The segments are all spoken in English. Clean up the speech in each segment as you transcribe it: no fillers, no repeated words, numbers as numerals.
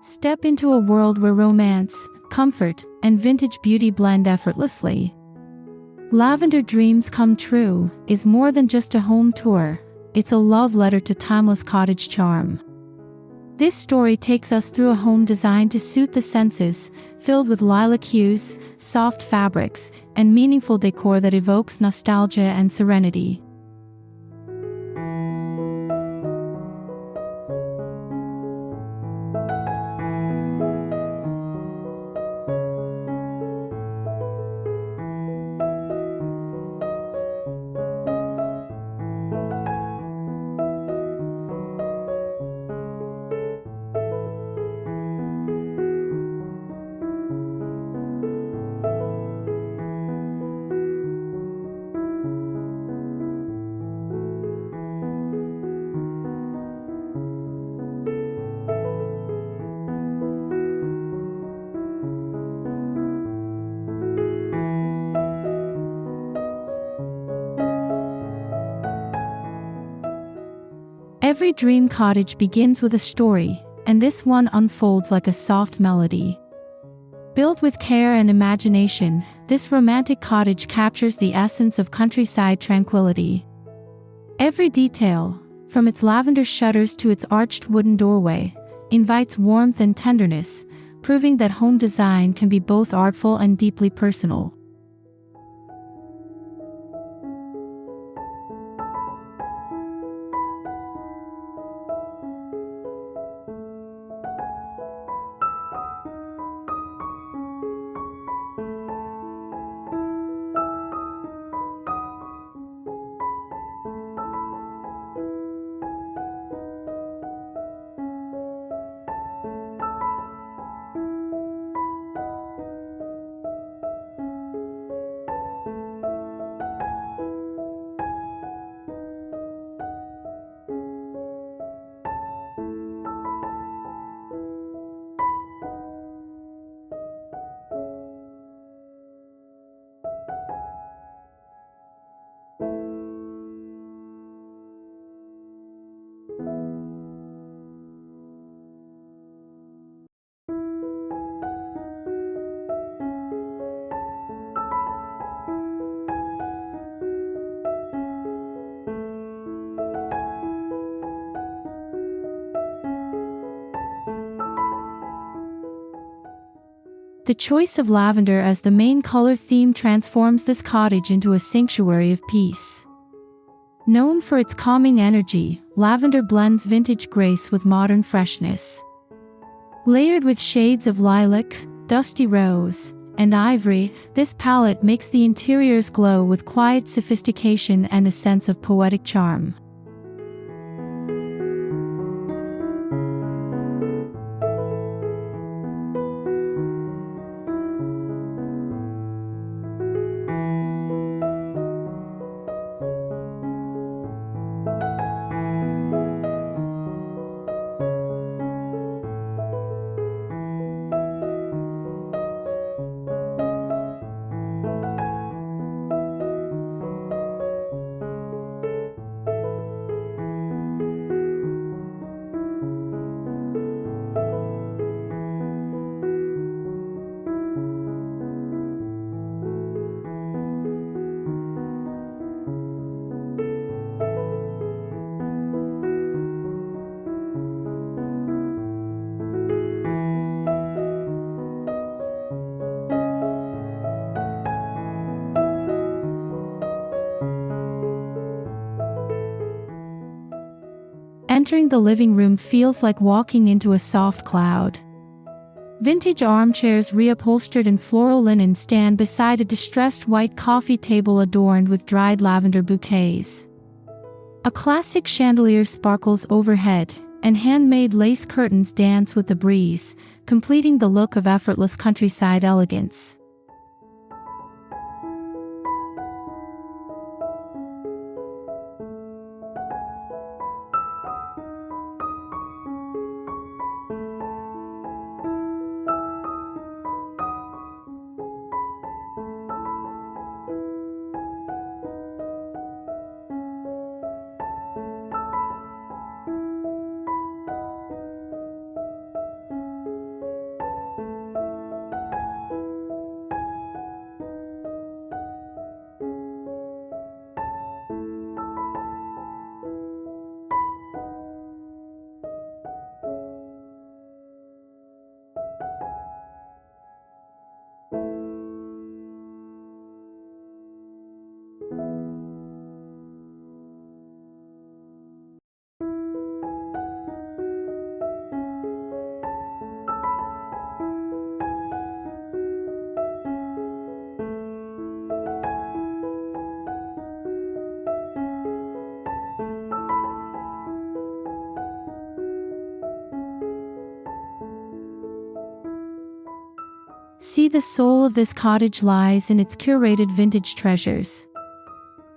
Step into a world where romance, comfort, and vintage beauty blend effortlessly. Lavender Dreams Come True is more than just a home tour, it's a love letter to timeless cottage charm. This story takes us through a home designed to suit the senses, filled with lilac hues, soft fabrics, and meaningful decor that evokes nostalgia and serenity. Every dream cottage begins with a story, and this one unfolds like a soft melody. Built with care and imagination, this romantic cottage captures the essence of countryside tranquility. Every detail, from its lavender shutters to its arched wooden doorway, invites warmth and tenderness, proving that home design can be both artful and deeply personal. The choice of lavender as the main color theme transforms this cottage into a sanctuary of peace. Known for its calming energy, lavender blends vintage grace with modern freshness. Layered with shades of lilac, dusty rose, and ivory, this palette makes the interiors glow with quiet sophistication and a sense of poetic charm. Entering the living room feels like walking into a soft cloud. Vintage armchairs reupholstered in floral linen stand beside a distressed white coffee table adorned with dried lavender bouquets. A classic chandelier sparkles overhead, and handmade lace curtains dance with the breeze, completing the look of effortless countryside elegance. see the soul of this cottage lies in its curated vintage treasures.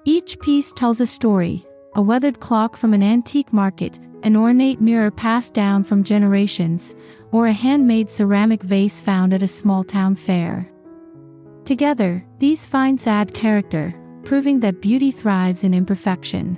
Each piece tells a story: a weathered clock from an antique market, an ornate mirror passed down from generations, or a handmade ceramic vase found at a small town fair. Together, these finds add character, proving that beauty thrives in imperfection.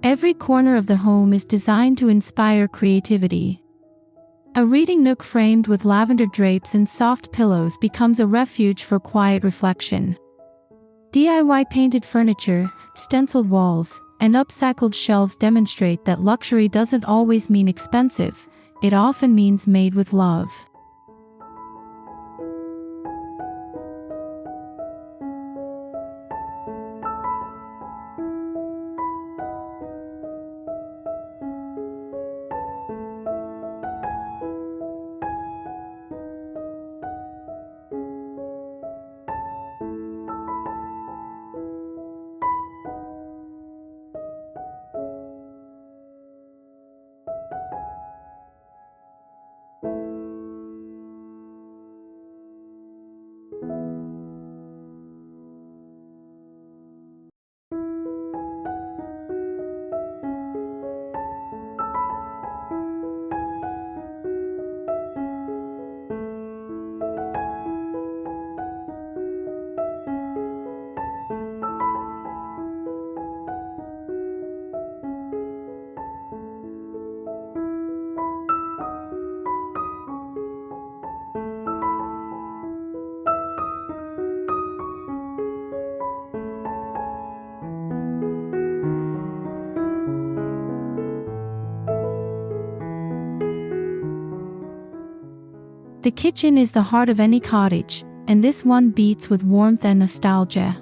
Every corner of the home is designed to inspire creativity. A reading nook framed with lavender drapes and soft pillows becomes a refuge for quiet reflection. DIY painted furniture, stenciled walls, and upcycled shelves demonstrate that luxury doesn't always mean expensive, it often means made with love. The kitchen is the heart of any cottage, and this one beats with warmth and nostalgia.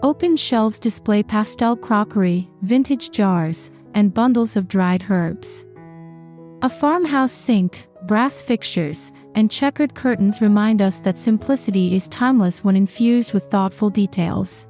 Open shelves display pastel crockery, vintage jars, and bundles of dried herbs. A farmhouse sink, brass fixtures, and checkered curtains remind us that simplicity is timeless when infused with thoughtful details.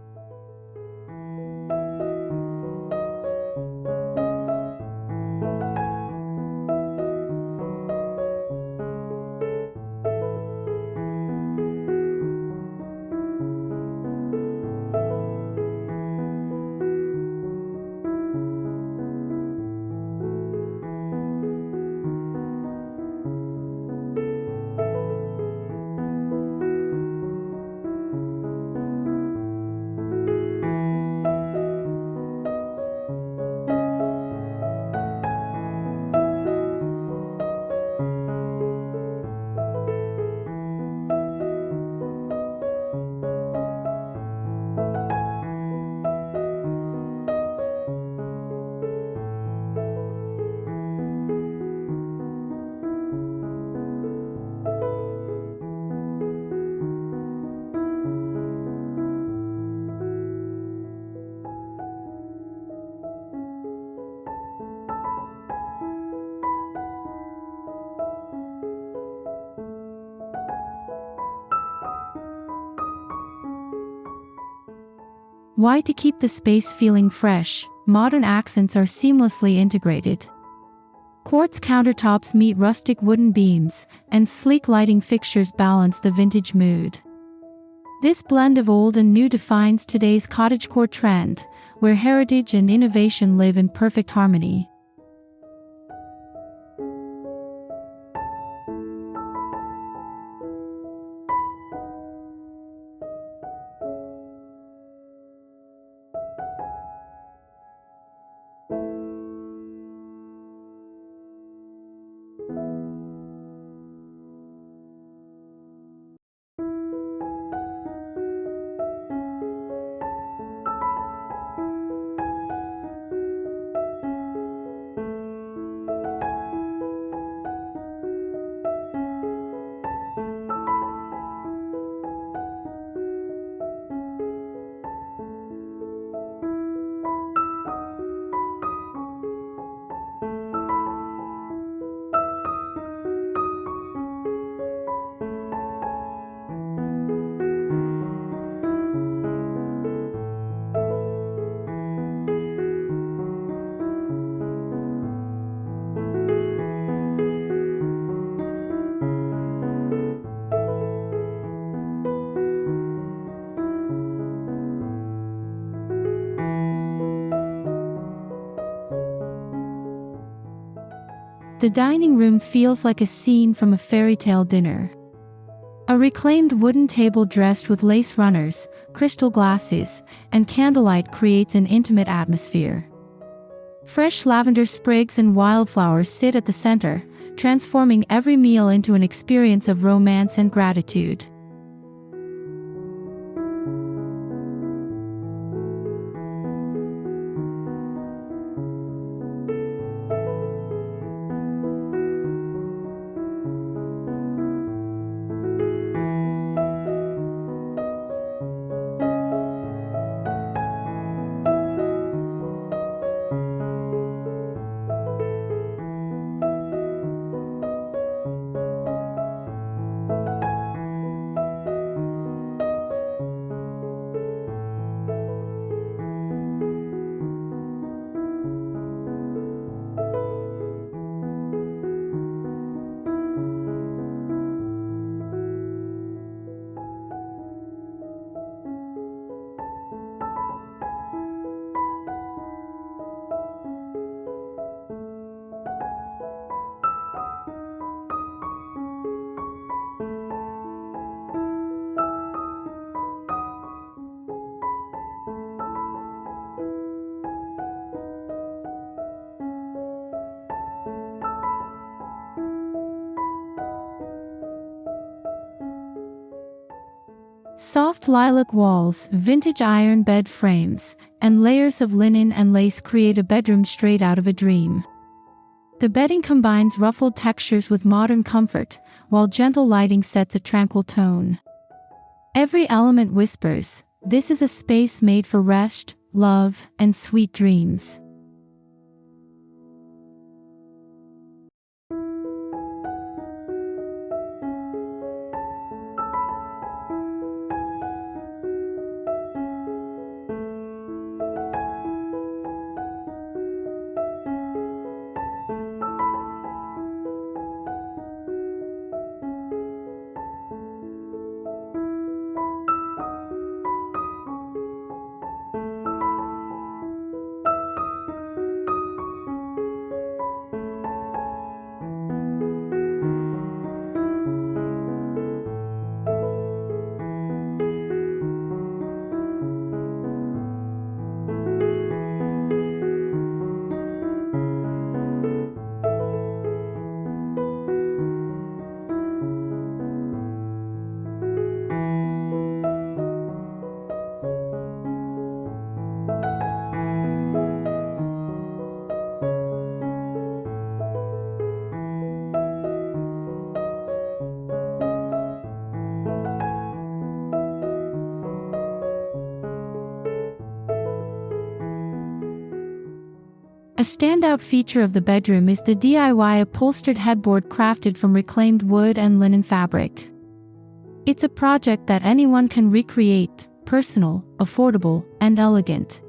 Why to keep the space feeling fresh, modern accents are seamlessly integrated. Quartz countertops meet rustic wooden beams, and sleek lighting fixtures balance the vintage mood. This blend of old and new defines today's cottagecore trend, where heritage and innovation live in perfect harmony. The dining room feels like a scene from a fairy tale dinner. A reclaimed wooden table dressed with lace runners, crystal glasses, and candlelight creates an intimate atmosphere. Fresh lavender sprigs and wildflowers sit at the center, transforming every meal into an experience of romance and gratitude. Soft lilac walls, vintage iron bed frames, and layers of linen and lace create a bedroom straight out of a dream. The bedding combines ruffled textures with modern comfort, while gentle lighting sets a tranquil tone. Every element whispers, "This is a space made for rest, love, and sweet dreams." A standout feature of the bedroom is the DIY upholstered headboard crafted from reclaimed wood and linen fabric. It's a project that anyone can recreate, personal, affordable, and elegant.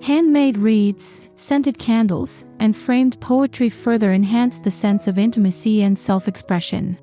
Handmade reeds, scented candles, and framed poetry further enhance the sense of intimacy and self-expression.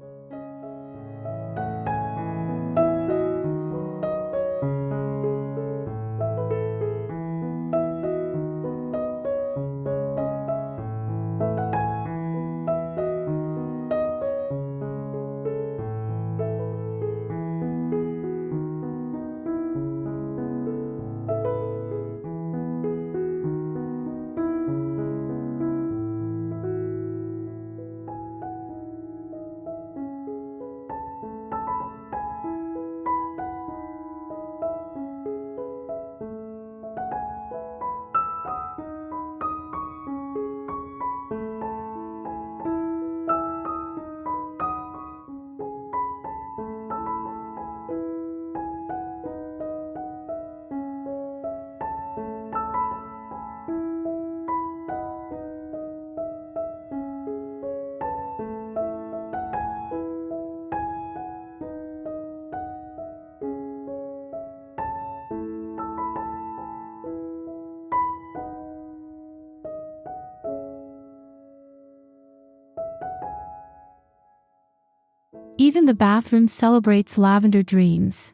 Even the bathroom celebrates lavender dreams.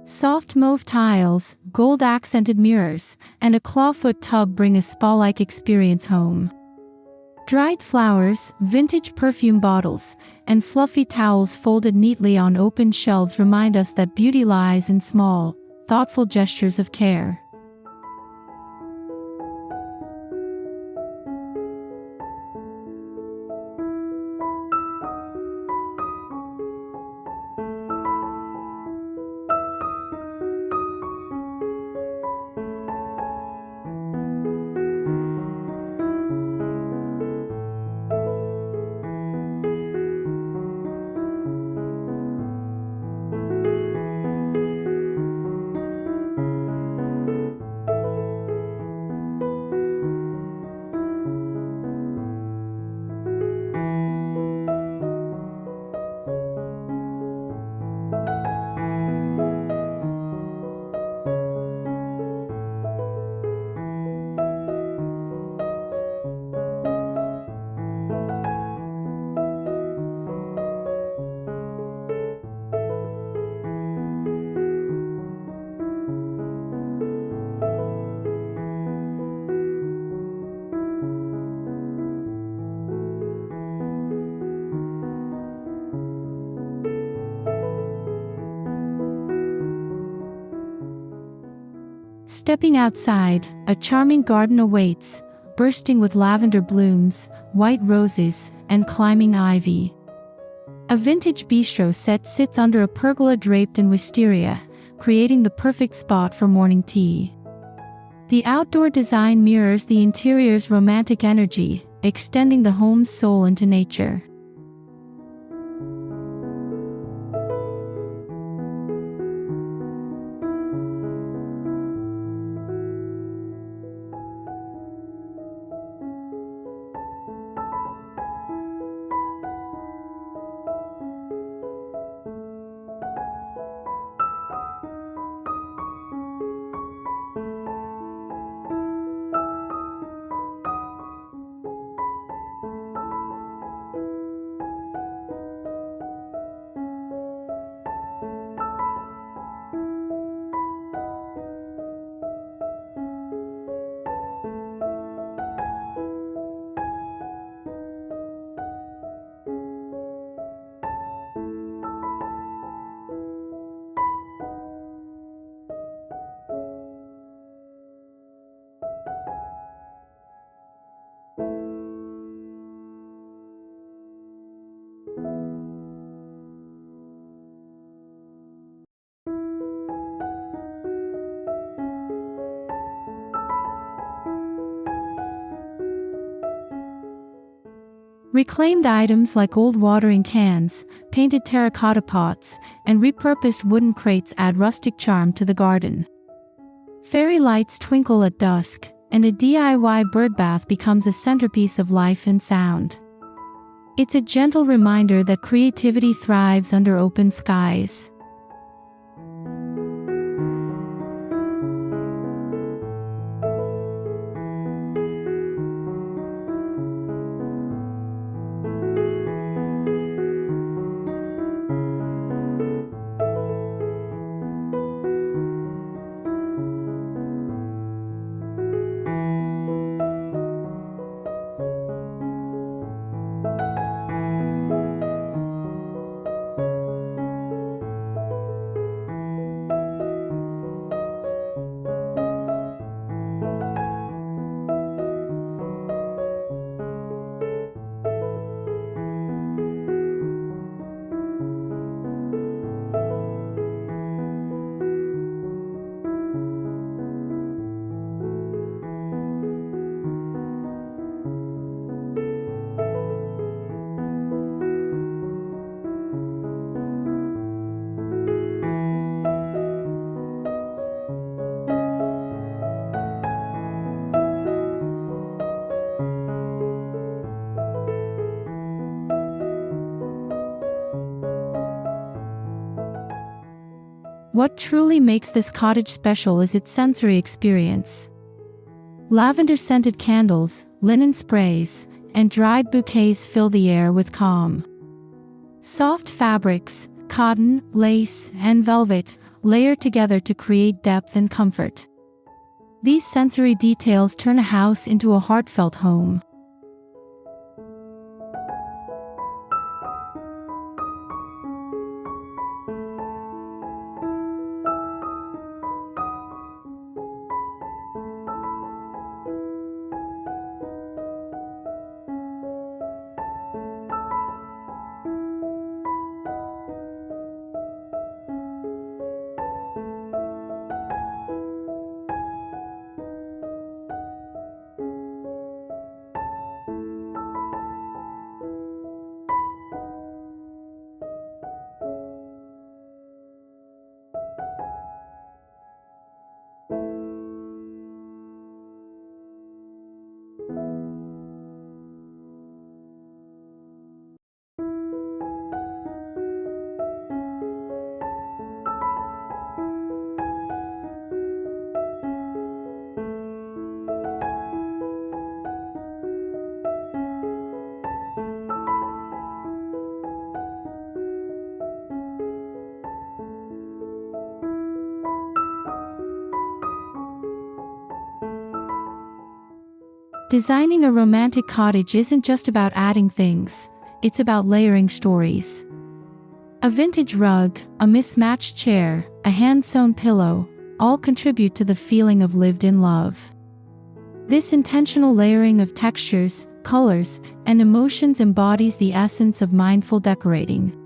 Soft mauve tiles, gold-accented mirrors, and a clawfoot tub bring a spa-like experience home. Dried flowers, vintage perfume bottles, and fluffy towels folded neatly on open shelves remind us that beauty lies in small, thoughtful gestures of care. Stepping outside, a charming garden awaits, bursting with lavender blooms, white roses, and climbing ivy. A vintage bistro set sits under a pergola draped in wisteria, creating the perfect spot for morning tea. The outdoor design mirrors the interior's romantic energy, extending the home's soul into nature. Reclaimed items like old watering cans, painted terracotta pots, and repurposed wooden crates add rustic charm to the garden. Fairy lights twinkle at dusk, and a DIY birdbath becomes a centerpiece of life and sound. It's a gentle reminder that creativity thrives under open skies. What truly makes this cottage special is its sensory experience. Lavender-scented candles, linen sprays, and dried bouquets fill the air with calm. Soft fabrics, cotton, lace, and velvet, layer together to create depth and comfort. These sensory details turn a house into a heartfelt home. Designing a romantic cottage isn't just about adding things, it's about layering stories. A vintage rug, a mismatched chair, a hand-sewn pillow, all contribute to the feeling of lived-in love. This intentional layering of textures, colors, and emotions embodies the essence of mindful decorating.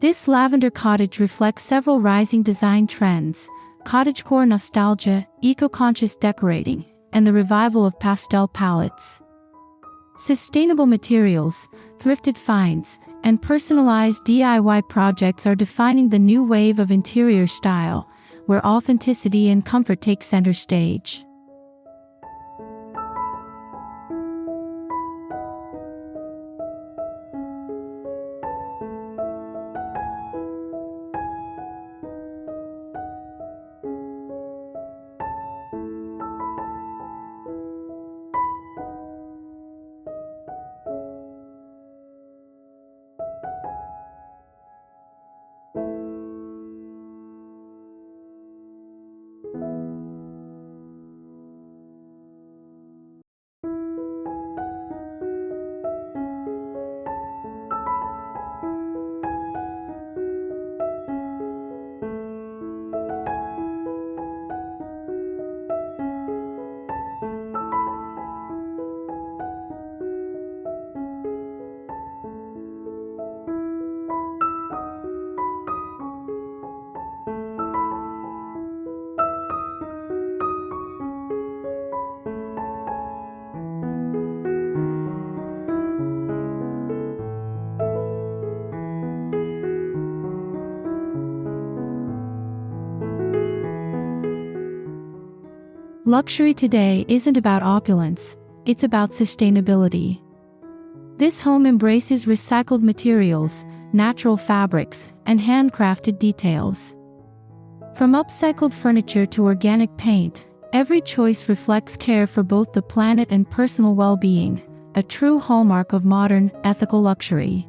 This lavender cottage reflects several rising design trends: cottagecore nostalgia, eco-conscious decorating, and the revival of pastel palettes. Sustainable materials, thrifted finds, and personalized DIY projects are defining the new wave of interior style, where authenticity and comfort take center stage. Luxury today isn't about opulence, it's about sustainability. This home embraces recycled materials, natural fabrics, and handcrafted details. From upcycled furniture to organic paint, every choice reflects care for both the planet and personal well-being, a true hallmark of modern, ethical luxury.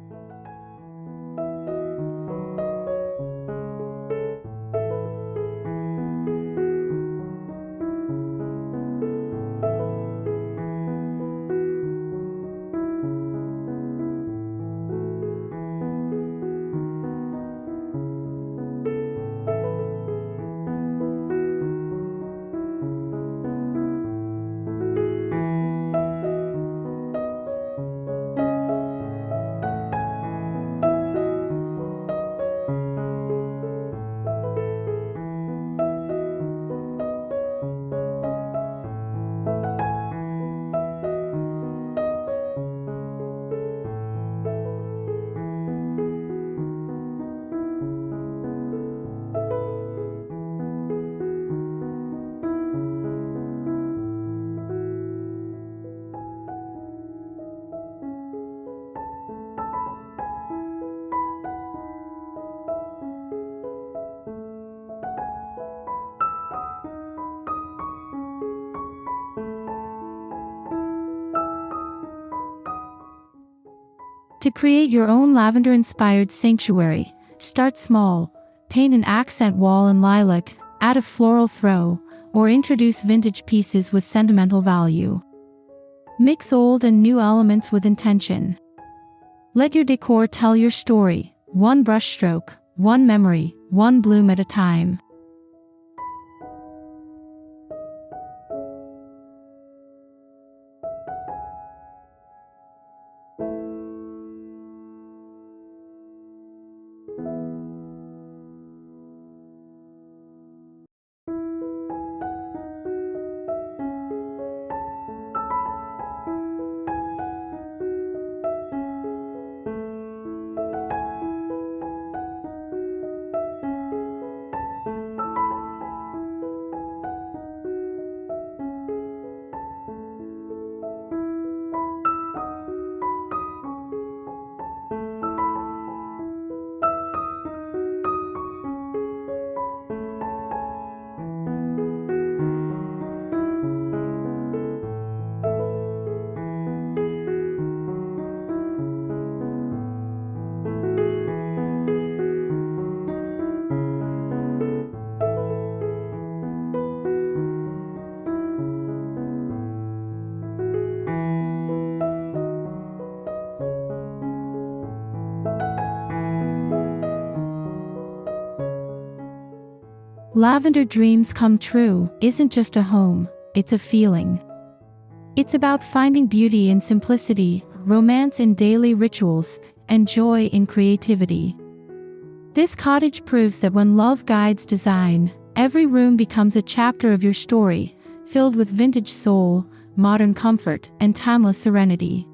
To create your own lavender-inspired sanctuary, start small. Paint an accent wall in lilac, add a floral throw, or introduce vintage pieces with sentimental value. Mix old and new elements with intention. Let your decor tell your story, one brushstroke, one memory, one bloom at a time. Lavender Dreams Come True isn't just a home, it's a feeling. It's about finding beauty in simplicity, romance in daily rituals, and joy in creativity. This cottage proves that when love guides design, every room becomes a chapter of your story, filled with vintage soul, modern comfort, and timeless serenity.